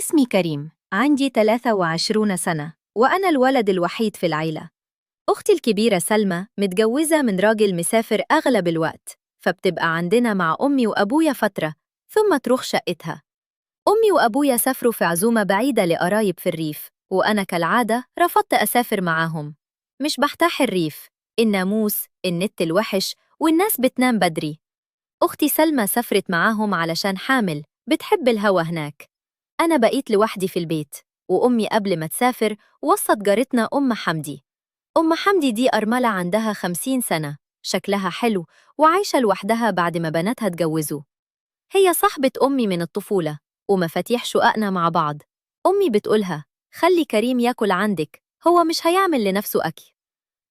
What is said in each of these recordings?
اسمي كريم، عندي 23 سنة وأنا الولد الوحيد في العيلة. أختي الكبيرة سلمى متجوزة من راجل مسافر أغلب الوقت، فبتبقى عندنا مع أمي وأبويا فترة ثم تروح شقتها. أمي وأبويا سافروا في عزومة بعيدة لقرايب في الريف، وأنا كالعادة رفضت أسافر معاهم. مش بحتاح الريف، الناموس، النت الوحش، والناس بتنام بدري. أختي سلمى سافرت معاهم علشان حامل، بتحب الهوا هناك. أنا بقيت لوحدي في البيت، وأمي قبل ما تسافر وصت جارتنا أم حمدي. أم حمدي دي أرملة عندها 50 سنة، شكلها حلو وعايشة لوحدها بعد ما بناتها اتجوزوا. هي صاحبة أمي من الطفولة، ومفاتيح شققنا مع بعض. أمي بتقولها: خلي كريم ياكل عندك، هو مش هيعمل لنفسه أكل.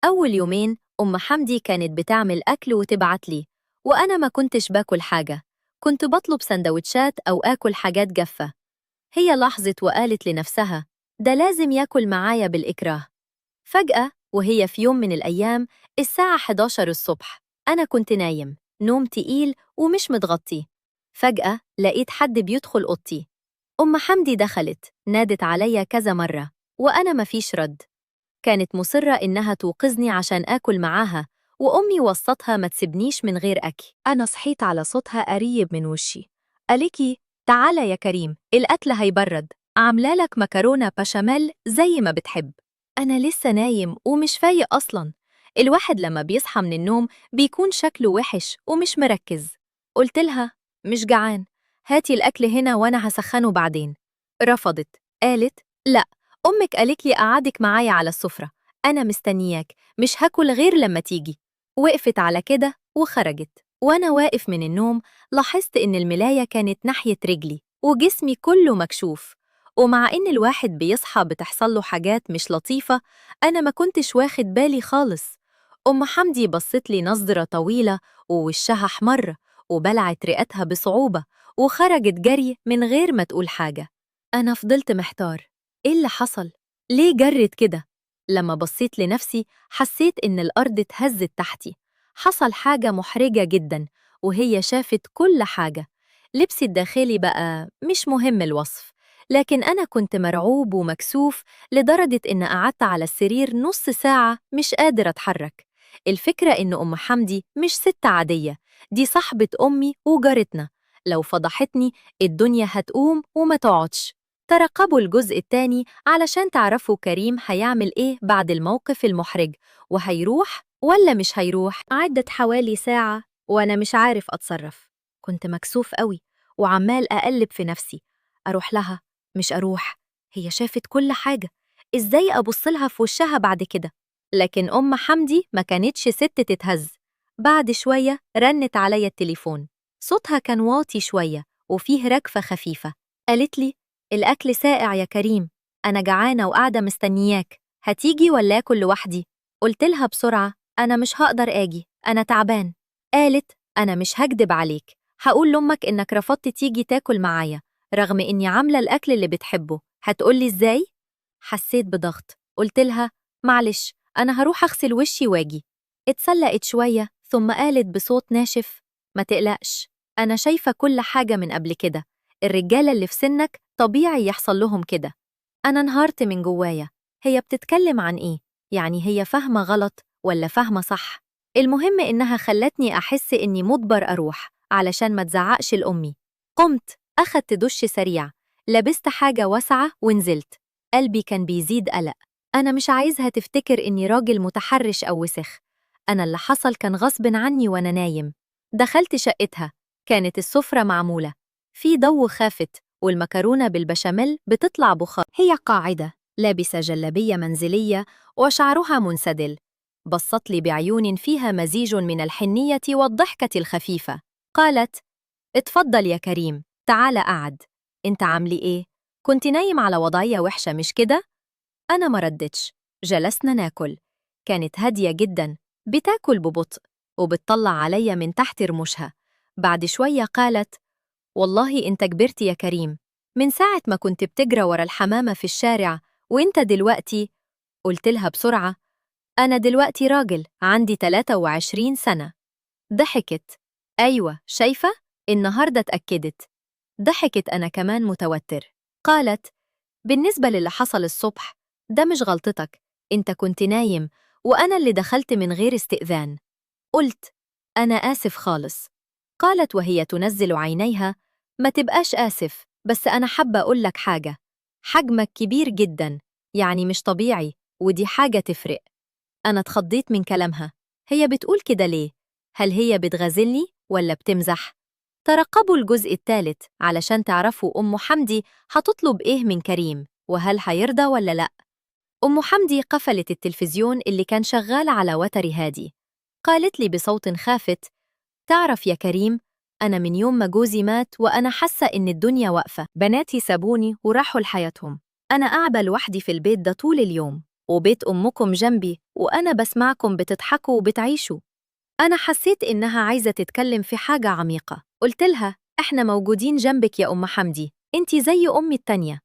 أول يومين أم حمدي كانت بتعمل أكل وتبعت لي، وأنا ما كنتش باكل حاجة، كنت بطلب سندوتشات أو آكل حاجات جافة. هي لاحظت وقالت لنفسها: ده لازم ياكل معايا بالإكراه. فجأة وهي في يوم من الأيام الساعة 11 الصبح، أنا كنت نايم نوم تقيل ومش متغطي. فجأة لقيت حد بيدخل أوضتي. أم حمدي دخلت نادت عليا كذا مرة، وأنا مفيش رد. كانت مصرة إنها توقظني عشان آكل معاها، وأمي وصتها ما تسيبنيش من غير أكل. أنا صحيت على صوتها قريب من وشي. قالكي: تعالى يا كريم، الأكل هيبرد، عاملالك مكرونة بشاميل زي ما بتحب. أنا لسه نايم ومش فايق أصلاً. الواحد لما بيصحى من النوم بيكون شكله وحش ومش مركز. قلت لها: مش جعان، هاتي الأكل هنا وأنا هسخنه بعدين. رفضت، قالت: لا، أمك قالت لي أقعدك معايا على السفرة، أنا مستنياك، مش هاكل غير لما تيجي. وقفت على كده وخرجت. وأنا واقف من النوم لاحظت إن الملاية كانت ناحية رجلي وجسمي كله مكشوف. ومع إن الواحد بيصحى بتحصل له حاجات مش لطيفة، أنا ما كنتش واخد بالي خالص. أم حمدي بصت لي نظرة طويلة ووشها احمر، وبلعت رئتها بصعوبة وخرجت جري من غير ما تقول حاجة. أنا فضلت محتار، إيه اللي حصل؟ ليه جرت كده؟ لما بصيت لنفسي حسيت إن الأرض اتهزت تحتي. حصل حاجة محرجة جدا، وهي شافت كل حاجة. لبسي الداخلي بقى مش مهم الوصف، لكن أنا كنت مرعوب ومكسوف لدرجة إن قعدت على السرير نص ساعة مش قادر أتحرك. الفكرة إن أم حمدي مش ست عادية، دي صاحبة أمي وجارتنا. لو فضحتني الدنيا هتقوم وما تقعدش. ترقبوا الجزء التاني علشان تعرفوا كريم هيعمل إيه بعد الموقف المحرج، وهيروح ولا مش هيروح. عدت حوالي ساعة وأنا مش عارف أتصرف. كنت مكسوف قوي وعمال أقلب في نفسي، أروح لها مش أروح. هي شافت كل حاجة، إزاي أبص لها في وشها بعد كده؟ لكن أم حمدي ما كانتش ست تتهز. بعد شوية رنت عليا التليفون، صوتها كان واطي شوية وفيه ركفة خفيفة. قالت لي: الأكل ساقع يا كريم، أنا جعانة وقاعدة مستنياك، هتيجي ولا آكل لوحدي؟ قلت لها بسرعة: أنا مش هقدر آجي، أنا تعبان. قالت: أنا مش هكدب عليك، هقول لأمك إنك رفضت تيجي تاكل معايا رغم إني عاملة الأكل اللي بتحبه، هتقولي إزاي؟ حسيت بضغط، قلت لها: معلش، أنا هروح أغسل وشي واجي. اتسلقت شوية ثم قالت بصوت ناشف: ما تقلقش، أنا شايفة كل حاجة من قبل كده، الرجالة اللي في سنك طبيعي يحصل لهم كده. أنا انهارت من جوايا، هي بتتكلم عن إيه؟ يعني هي فاهمة غلط ولا فاهمة صح؟ المهم إنها خلتني أحس إني مجبر أروح علشان ما تزعقش لأمي. قمت أخدت دش سريع، لبست حاجة واسعة ونزلت. قلبي كان بيزيد قلق، أنا مش عايزها تفتكر إني راجل متحرش أو وسخ. أنا اللي حصل كان غصب عني وأنا نايم. دخلت شقتها، كانت السفرة معمولة، في ضوء خافت والمكرونة بالبشاميل بتطلع بخار. هي قاعدة لابسة جلابية منزلية وشعرها منسدل، بصت لي بعيون فيها مزيج من الحنية والضحكة الخفيفة. قالت: اتفضل يا كريم، تعال قعد. انت عاملي ايه؟ كنت نايم على وضعية وحشة مش كده؟ أنا ما ردتش. جلسنا ناكل. كانت هادية جدا، بتاكل ببطء وبتطلع عليا من تحت رموشها. بعد شوية قالت: والله انت كبرت يا كريم، من ساعة ما كنت بتجرى ورا الحمامة في الشارع وانت دلوقتي. قلت لها بسرعة: أنا دلوقتي راجل عندي 23 سنة. ضحكت: أيوة شايفة؟ النهاردة اتأكدت. ضحكت أنا كمان متوتر. قالت: بالنسبة للي حصل الصبح، ده مش غلطتك، انت كنت نايم وأنا اللي دخلت من غير استئذان. قلت: أنا آسف خالص. قالت وهي تنزل عينيها: ما تبقاش آسف، بس أنا حابة أقول لك حاجة. حجمك كبير جدا، يعني مش طبيعي، ودي حاجة تفرق. أنا اتخضيت من كلامها. هي بتقول كده ليه؟ هل هي بتغازلني ولا بتمزح؟ ترقبوا الجزء الثالث علشان تعرفوا أم حمدي هتطلب إيه من كريم، وهل هيرضى ولا لأ. أم حمدي قفلت التلفزيون اللي كان شغال على وتر هادي. قالت لي بصوت خافت: تعرف يا كريم، أنا من يوم ما جوزي مات وأنا حاسة إن الدنيا واقفة. بناتي سابوني وراحوا لحياتهم. أنا قاعدة لوحدي في البيت ده طول اليوم، وبيت أمكم جنبي، وأنا بسمعكم بتضحكوا وبتعيشوا. أنا حسيت إنها عايزة تتكلم في حاجة عميقة. قلت لها: إحنا موجودين جنبك يا أم حمدي، إنتي زي أمي التانية.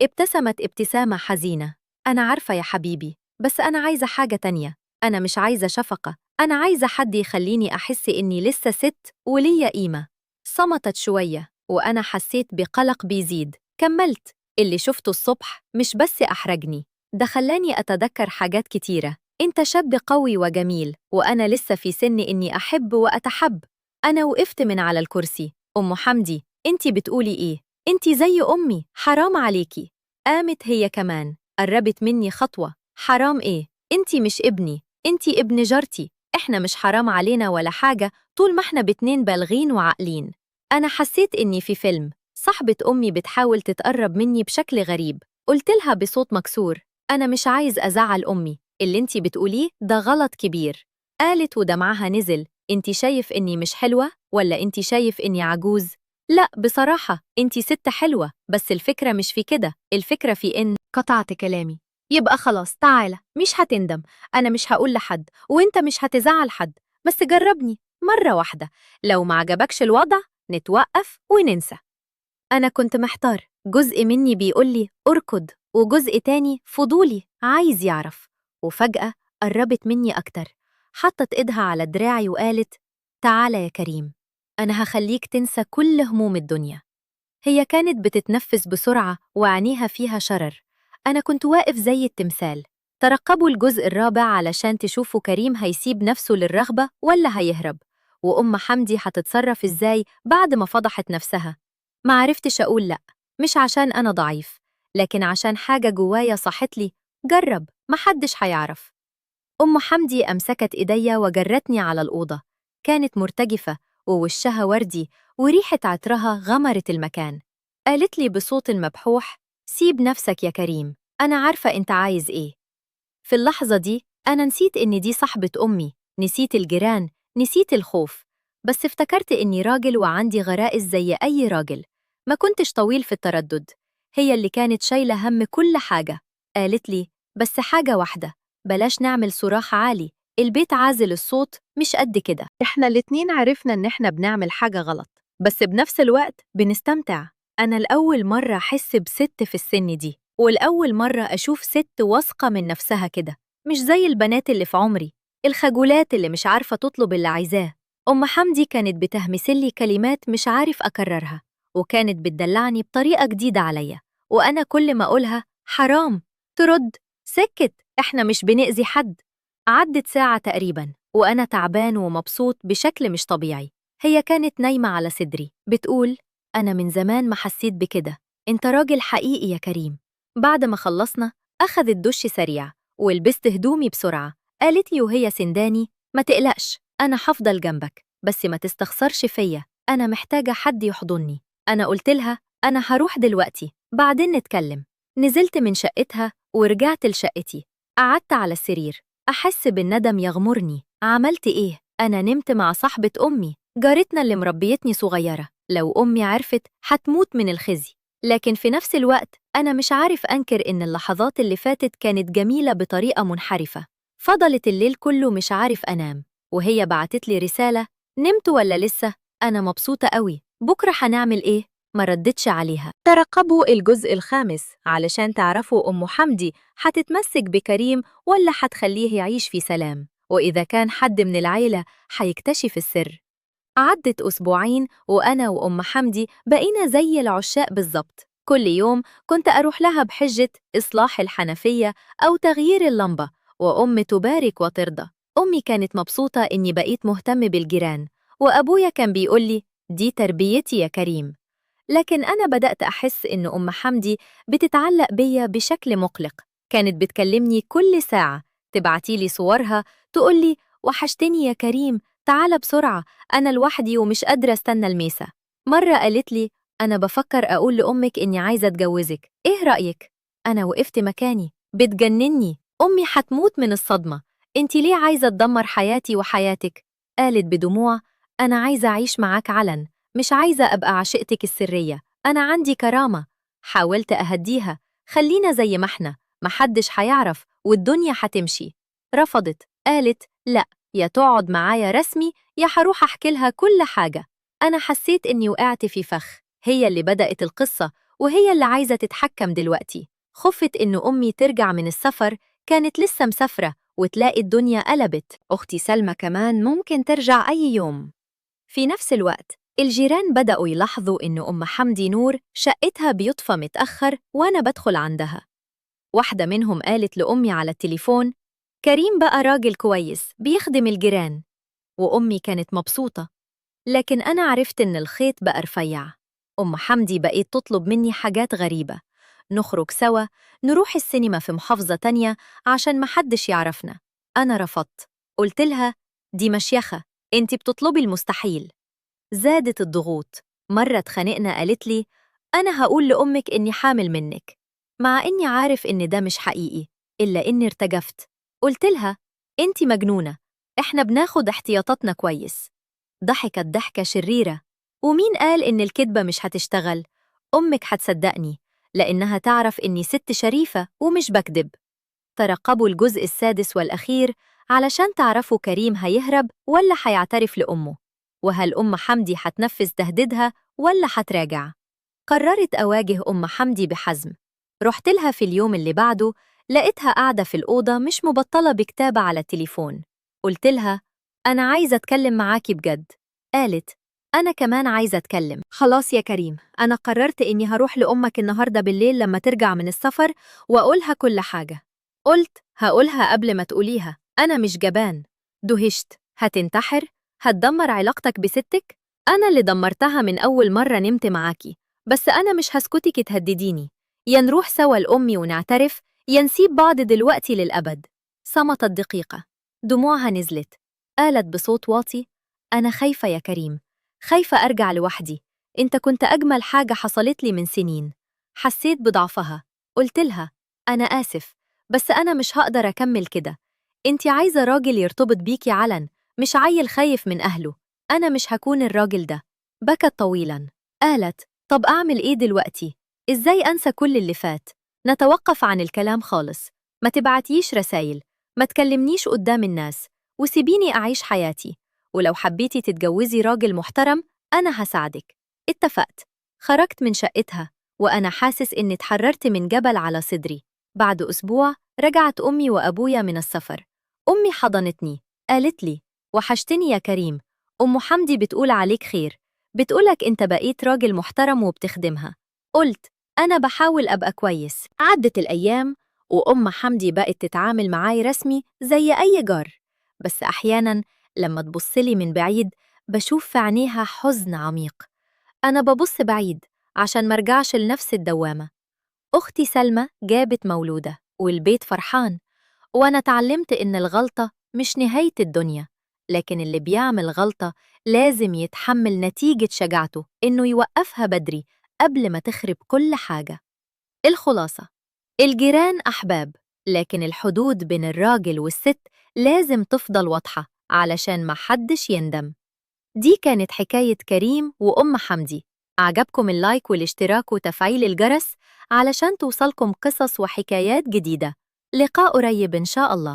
ابتسمت ابتسامة حزينة. أنا عارفة يا حبيبي، بس أنا عايزة حاجة تانية. أنا مش عايزة شفقة، أنا عايزة حد يخليني أحس إني لسه ست وليا قيمة. صمتت شوية وأنا حسيت بقلق بيزيد. كملت: اللي شفته الصبح مش بس أحرجني، ده خلاني أتذكر حاجات كتيرة. أنت شاب قوي وجميل، وأنا لسه في سن إني أحب وأتحب. أنا وقفت من على الكرسي. أم حمدي، أنتي بتقولي إيه؟ أنتي زي أمي، حرام عليكي. قامت هي كمان، قربت مني خطوة. حرام إيه؟ أنتي مش ابني، أنتي ابن جارتي. إحنا مش حرام علينا ولا حاجة طول ما إحنا باتنين بالغين وعاقلين. أنا حسيت إني في فيلم. صاحبة أمي بتحاول تتقرب مني بشكل غريب. قلت لها بصوت مكسور: أنا مش عايز أزعل أمي، اللي أنتي بتقوليه ده غلط كبير. قالت ودمعها نزل: أنتي شايف إني مش حلوة ولا أنتي شايف إني عجوز؟ لا بصراحة أنتي ست حلوة، بس الفكرة مش في كده، الفكرة في إن قطعت كلامي. يبقى خلاص تعالى، مش هتندم. أنا مش هقول لحد وإنت مش هتزعل حد، بس جربني مرة واحدة. لو ما عجبكش الوضع نتوقف وننسى. أنا كنت محتار، جزء مني بيقولي أركض، وجزء تاني فضولي عايز يعرف. وفجأة قربت مني أكتر، حطت إيدها على دراعي وقالت: تعالى يا كريم، أنا هخليك تنسى كل هموم الدنيا. هي كانت بتتنفس بسرعة وعينيها فيها شرر. أنا كنت واقف زي التمثال. ترقبوا الجزء الرابع علشان تشوفوا كريم هيسيب نفسه للرغبة ولا هيهرب، وأم حمدي هتتصرف إزاي بعد ما فضحت نفسها. ما عرفتش أقول لأ، مش عشان أنا ضعيف، لكن عشان حاجة جوايا صحتلي: جرب، محدش هيعرف. أم حمدي أمسكت إيديا وجرتني على الأوضة. كانت مرتجفة ووشها وردي، وريحة عطرها غمرت المكان. قالت لي بصوت مبحوح: سيب نفسك يا كريم، أنا عارفة أنت عايز إيه. في اللحظة دي أنا نسيت إن دي صاحبة أمي، نسيت الجيران، نسيت الخوف. بس افتكرت إني راجل وعندي غرائز زي أي راجل. ما كنتش طويل في التردد. هي اللي كانت شايلة هم كل حاجة. قالت لي: بس حاجة واحدة، بلاش نعمل صراخ عالي، البيت عازل الصوت مش قد كده. إحنا الاتنين عرفنا إن إحنا بنعمل حاجة غلط، بس بنفس الوقت بنستمتع. أنا الأول مرة أحس بست في السن دي، والأول مرة أشوف ست واثقة من نفسها كده، مش زي البنات اللي في عمري، الخجولات اللي مش عارفة تطلب اللي عايزاه. أم حمدي كانت بتهمسلي كلمات مش عارف أكررها، وكانت بتدلعني بطريقة جديدة عليا، وأنا كل ما أقولها حرام ترد: سكت، إحنا مش بنأذي حد. عدت ساعة تقريبا وأنا تعبان ومبسوط بشكل مش طبيعي. هي كانت نايمة على صدري بتقول: أنا من زمان ما حسيت بكده، أنت راجل حقيقي يا كريم. بعد ما خلصنا أخذت دش سريع ولبست هدومي بسرعة. قالت لي وهي سنداني: ما تقلقش، أنا هفضل جنبك، بس ما تستخسرش فيا، أنا محتاجة حد يحضني. أنا قلت لها: أنا هروح دلوقتي، بعدين نتكلم. نزلت من شقتها ورجعت لشقتي. قعدت على السرير أحس بالندم يغمرني. عملت إيه؟ أنا نمت مع صاحبة أمي، جارتنا اللي مربيتني صغيرة. لو أمي عرفت هتموت من الخزي. لكن في نفس الوقت أنا مش عارف أنكر إن اللحظات اللي فاتت كانت جميلة بطريقة منحرفة. فضلت الليل كله مش عارف أنام، وهي بعتت لي رسالة: نمت ولا لسه؟ أنا مبسوطة قوي، بكرة هنعمل إيه؟ ما ردتش عليها. ترقبوا الجزء الخامس علشان تعرفوا أم حمدي هتتمسك بكريم ولا هتخليه يعيش في سلام، وإذا كان حد من العيلة هيكتشف السر. عدت أسبوعين وأنا وأم حمدي بقينا زي العشاق بالظبط. كل يوم كنت أروح لها بحجة إصلاح الحنفية أو تغيير اللمبة، وأمي تبارك وترضى. أمي كانت مبسوطة إني بقيت مهتم بالجيران، وأبويا كان بيقولي دي تربيتي يا كريم. لكن أنا بدأت أحس إن أم حمدي بتتعلق بيا بشكل مقلق. كانت بتكلمني كل ساعة، تبعتيلي صورها، تقولي وحشتني يا كريم، تعال بسرعة، أنا لوحدي ومش قادرة استنى الميسة. مرة قالت لي أنا بفكر أقول لأمك إني عايزة أتجوزك، إيه رأيك؟ أنا وقفت مكاني، بتجنني، أمي حتموت من الصدمة. أنتي ليه عايزة تدمر حياتي وحياتك؟ قالت بدموع أنا عايزة أعيش معاك علن، مش عايزة أبقى عشيقتك السرية، أنا عندي كرامة. حاولت أهديها، خلينا زي ما احنا، محدش هيعرف والدنيا هتمشي. رفضت، قالت لا، يا تقعد معايا رسمي يا هروح أحكي لها كل حاجة. أنا حسيت إني وقعت في فخ، هي اللي بدأت القصة وهي اللي عايزة تتحكم دلوقتي. خفت إن أمي ترجع من السفر، كانت لسه مسافرة، وتلاقي الدنيا قلبت. أختي سلمى كمان ممكن ترجع أي يوم. في نفس الوقت الجيران بدأوا يلاحظوا إن أم حمدي نور شقتها بيطفى متأخر وأنا بدخل عندها. واحدة منهم قالت لأمي على التليفون كريم بقى راجل كويس بيخدم الجيران، وأمي كانت مبسوطة. لكن أنا عرفت إن الخيط بقى رفيع. أم حمدي بقيت تطلب مني حاجات غريبة، نخرج سوا، نروح السينما في محافظة تانية عشان محدش يعرفنا. أنا رفضت، قلت لها دي مشيخة، انتي بتطلبي المستحيل. زادت الضغوط، مرة اتخانقنا قالت لي أنا هقول لأمك إني حامل منك، مع إني عارف إن ده مش حقيقي، إلا إني ارتجفت. قلت لها أنتي مجنونة، إحنا بناخد احتياطاتنا كويس. ضحكت ضحكة شريرة، ومين قال إن الكدبة مش هتشتغل؟ أمك هتصدقني، لأنها تعرف إني ست شريفة ومش بكدب. ترقبوا الجزء السادس والأخير علشان تعرفوا كريم هيهرب ولا هيعترف لأمه، وهل أم حمدي هتنفذ تهديدها ولا هتراجع. قررت أواجه أم حمدي بحزم. رحت لها في اليوم اللي بعده، لقيتها قاعدة في الأوضة مش مبطلة بكتابة على التليفون. قلت لها أنا عايزة أتكلم معاكي بجد. قالت أنا كمان عايزة أتكلم. خلاص يا كريم، أنا قررت إني هروح لأمك النهاردة بالليل لما ترجع من السفر وأقولها كل حاجة. قلت هقولها قبل ما تقوليها، أنا مش جبان. دهشت، هتنتحر؟ هتدمر علاقتك بستك؟ أنا اللي دمرتها من أول مرة نمت معاكي، بس أنا مش هسكتك تهدديني. يا نروح سوا لأمي ونعترف، يا نسيب بعض دلوقتي للأبد. صمتت دقيقة، دموعها نزلت. قالت بصوت واطي أنا خايفة يا كريم، خايفة أرجع لوحدي، أنت كنت أجمل حاجة حصلت لي من سنين. حسيت بضعفها، قلت لها أنا آسف، بس أنا مش هقدر أكمل كده. أنتي عايزة راجل يرتبط بيكي علن، مش عيل خايف من أهله. أنا مش هكون الراجل ده. بكت طويلاً. قالت طب أعمل إيه دلوقتي؟ إزاي أنسى كل اللي فات؟ نتوقف عن الكلام خالص، ما تبعتيش رسايل، ما تكلمنيش قدام الناس، وسيبيني أعيش حياتي. ولو حبيتي تتجوزي راجل محترم أنا هساعدك. اتفقت. خرجت من شقتها وأنا حاسس إني اتحررت من جبل على صدري. بعد أسبوع رجعت أمي وأبويا من السفر. أمي حضنتني، قالت لي وحشتني يا كريم، أم حمدي بتقول عليك خير، بتقولك أنت بقيت راجل محترم وبتخدمها. قلت أنا بحاول أبقى كويس. عدت الأيام وأم حمدي بقت تتعامل معاي رسمي زي أي جار، بس أحياناً لما تبصلي من بعيد بشوف في عينيها حزن عميق. أنا ببص بعيد عشان مرجعش لنفس الدوامة. أختي سلمى جابت مولودة والبيت فرحان، وأنا اتعلمت إن الغلطة مش نهاية الدنيا، لكن اللي بيعمل غلطة لازم يتحمل نتيجة شجاعته إنه يوقفها بدري قبل ما تخرب كل حاجة. الخلاصة، الجيران أحباب، لكن الحدود بين الراجل والست لازم تفضل واضحة علشان ما حدش يندم. دي كانت حكاية كريم وأم حمدي. عجبكم اللايك والاشتراك وتفعيل الجرس علشان توصلكم قصص وحكايات جديدة. لقاء قريب إن شاء الله.